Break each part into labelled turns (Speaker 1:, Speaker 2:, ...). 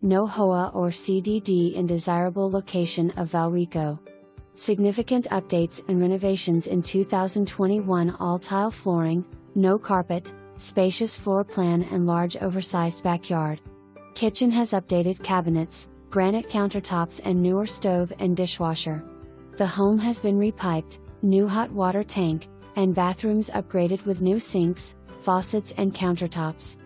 Speaker 1: no HOA or CDD in desirable location of Valrico. Significant updates and renovations in 2021: all tile flooring, no carpet, spacious floor plan and large oversized backyard. Kitchen has updated cabinets, granite countertops and newer stove and dishwasher. The home has been repiped, new hot water tank, and bathrooms upgraded with new sinks, faucets and countertops.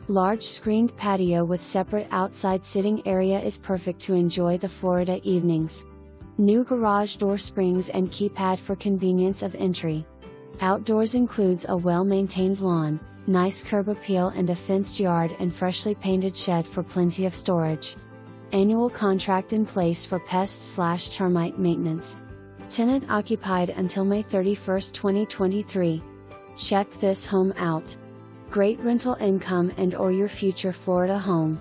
Speaker 1: Large screened patio with separate outside sitting area is perfect to enjoy the Florida evenings. New garage door springs and keypad for convenience of entry. Outdoors includes a well-maintained lawn, nice curb appeal and a fenced yard and freshly painted shed for plenty of storage. Annual contract in place for pest/termite maintenance. Tenant occupied until May 31, 2023. Check this home out. Great rental income and/or your future Florida home.